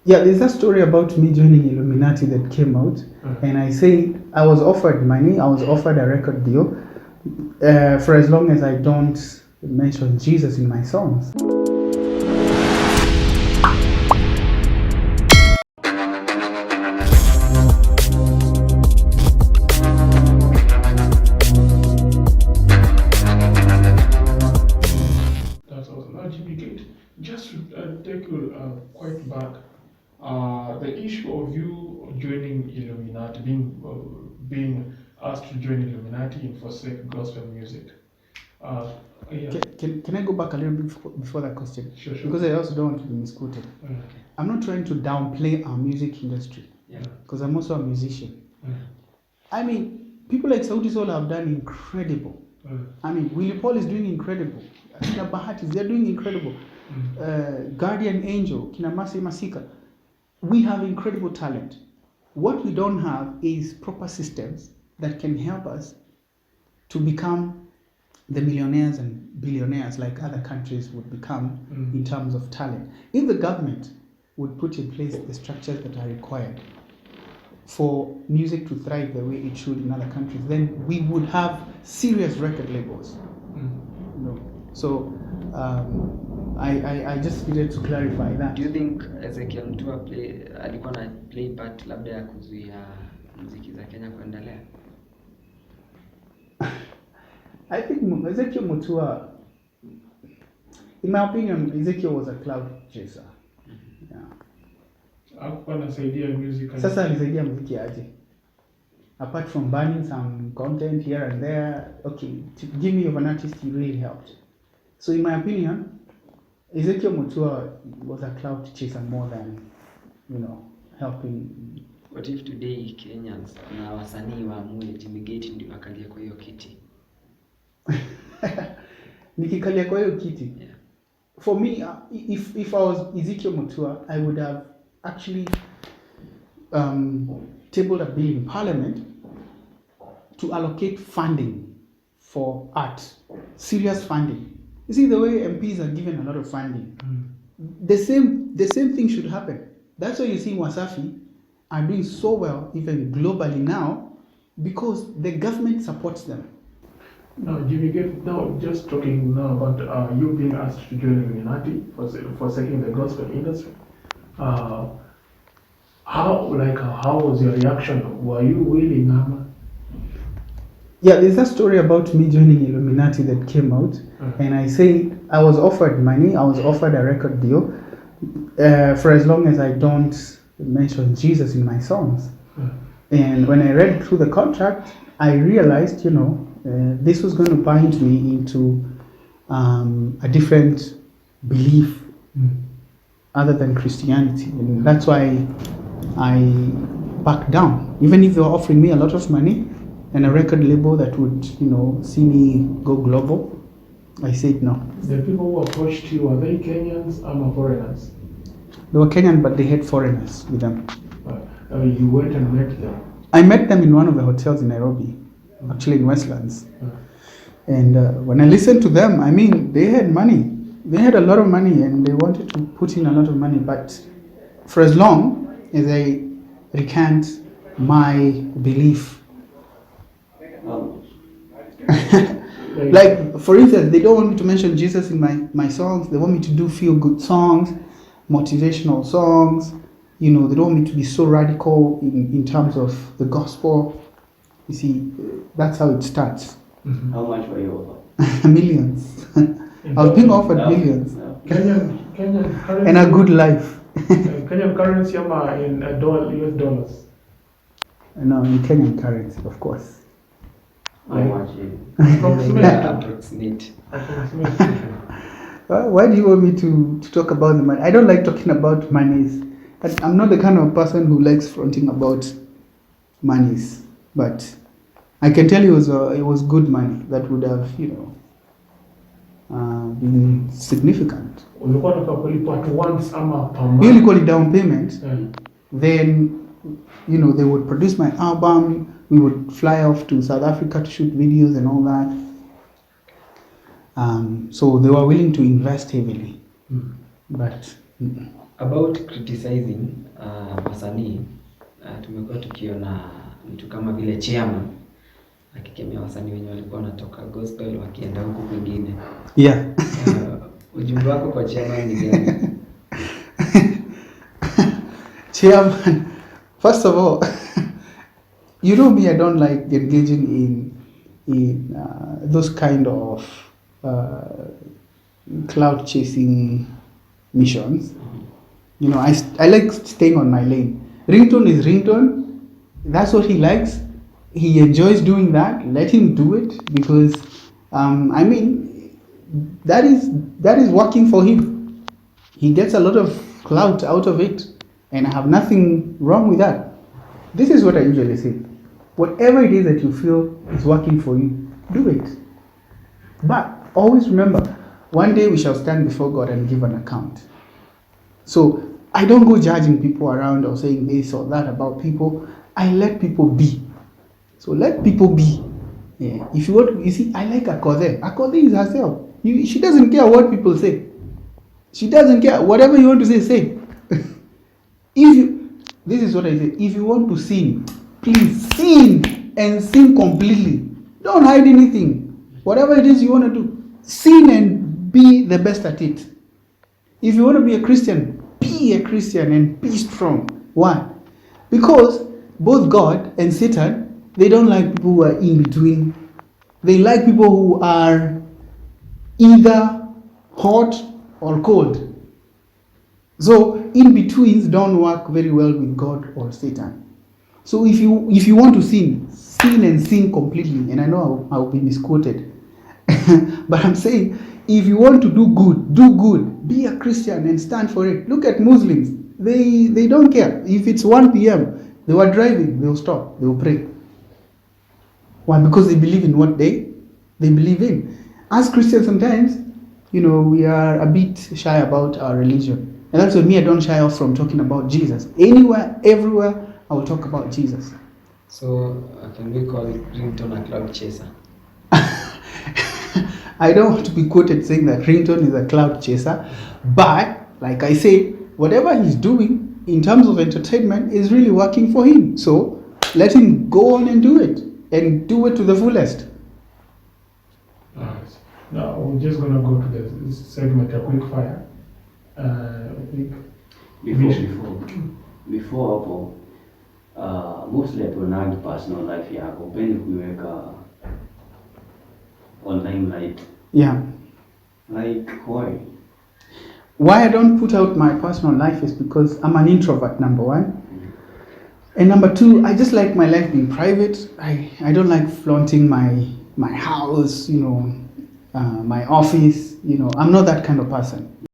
Yeah, there's a story about me joining Illuminati that came out, and I say I was offered money, I was offered a record deal for as long as I don't mention Jesus in my songs. That's awesome. Now, Gait, just to take you quite back, the issue of you joining Illuminati, being asked to join Illuminati and forsake gospel music. Yeah. Can I go back a little bit before that question? Sure. Because I also don't want to be misquoted. I'm not trying to downplay our music industry, because I'm also a musician. I mean, people like Sauti Sol have done incredible. I mean, Willie Paul is doing incredible. Kina Bahatis, they're doing incredible. Guardian Angel, Kina Masi Masika. We have incredible talent. What we don't have is proper systems that can help us to become the millionaires and billionaires like other countries would become in terms of talent. If the government would put in place the structures that are required for music to thrive the way it should in other countries, then we would have serious record labels. So I just needed to clarify that. Do you think Ezekiel Mutua alikuwa na play part labda ya kuzuia muziki za Kenya kuendelea? I think Ezekiel Mutua, in my opinion, Ezekiel was a cloud chaser. Sasa alisaidia muziki aje? Apart from banning some content here and there, okay, to give me of an artist, he really helped. So in my opinion, Ezekiel Mutua was a cloud chaser more than, helping. What if today Kenyans na wasanii waamue Gait ndio akalie kwa hiyo kiti? Nikikalia kwa hiyo kiti. For me, if I was Ezekiel Mutua, I would have actually tabled a bill in Parliament to allocate funding for art, serious funding. You see, the way MPs are given a lot of funding, the same thing should happen. That's why you see Wasafi are doing so well, even globally now, because the government supports them. Now, Gait, now just talking now about you being asked to join Illuminati for seeking the gospel industry. How was your reaction? Were you willing, Nama? Yeah, there's a story about me joining Illuminati that came out, and I say I was offered money, I was offered a record deal for as long as I don't mention Jesus in my songs. And when I read through the contract, I realized, this was going to bind me into a different belief other than Christianity. And that's why I backed down. Even if they were offering me a lot of money and a record label that would, see me go global, I said no. The people who approached you, were they Kenyans or foreigners? They were Kenyan, but they had foreigners with them. You went and met them? I met them in one of the hotels in Nairobi, actually in Westlands. And when I listened to them, I mean, they had money. They had a lot of money and they wanted to put in a lot of money. But for as long as I recant my belief, like, for instance, they don't want me to mention Jesus in my songs. They want me to do feel-good songs, motivational songs. They don't want me to be so radical in terms of the gospel. You see, that's how it starts. How much were you offered? Millions. I was being offered millions. Kenyan currency. And a good life. Kenyan currency in US dollars? No, in Kenyan currency, of course. How much? Approximate. Why do you want me to talk about the money? I don't like talking about monies. I'm not the kind of person who likes fronting about monies. But I can tell you it was good money that would have, been significant. You call it down payment. Then, they would produce my album. We would fly off to South Africa to shoot videos and all that. So they were willing to invest heavily. But About criticizing wasanii, tumekuwa tukiona mtu kama vile chairman akikemea wasanii wenye walikuwa wanatoka gospel wakienda huko kwingine. Yeah. Ujumbe wako kwa chairman ni gani? Chairman, first of all, you know me, I don't like engaging in those kind of cloud chasing missions. You know, I like staying on my lane. Ringtone is ringtone. That's what he likes. He enjoys doing that. Let him do it, because I mean, that is working for him. He gets a lot of clout out of it, and I have nothing wrong with that. This is what I usually say. Whatever it is that you feel is working for you, do it. But always remember, one day we shall stand before God and give an account. So I don't go judging people around or saying this or that about people. I let people be. So let people be. Yeah. If you want, you see, I like Akode. Akode is herself. She doesn't care what people say. She doesn't care. Whatever you want to say, say. This is what I say. If you want to sing, please sing, and sing completely. Don't hide anything. Whatever it is you want to do, sing and be the best at it. If you want to be a Christian and be strong. Why? Because both God and Satan, they don't like people who are in between. They like people who are either hot or cold. So in-betweens don't work very well with God or Satan. So if you want to sing and sing completely, and I know I'll be misquoted, but I'm saying, if you want to do good, be a Christian and stand for it. Look at Muslims. They don't care. If it's 1 p.m., they were driving, they'll stop, they'll pray. Why? Because they believe in what they believe in. As Christians, sometimes, you know, we are a bit shy about our religion. And that's why me, I don't shy off from talking about Jesus. Anywhere, everywhere, I will talk about Jesus. So, can we call Ringtone a cloud chaser? I don't want to be quoted saying that Ringtone is a cloud chaser. But, like I say, whatever he's doing in terms of entertainment is really working for him. So, let him go on and do it. And do it to the fullest. Alright. Now, we're just going to go to the segment, a quick fire. Before hapo mostly hatuonagi personal life yako, upendi kuiweka online light. Yeah. Like why? Why I don't put out my personal life is because I'm an introvert, number one. And number two, I just like my life being private. I don't like flaunting my house, you know, my office, you know. I'm not that kind of person.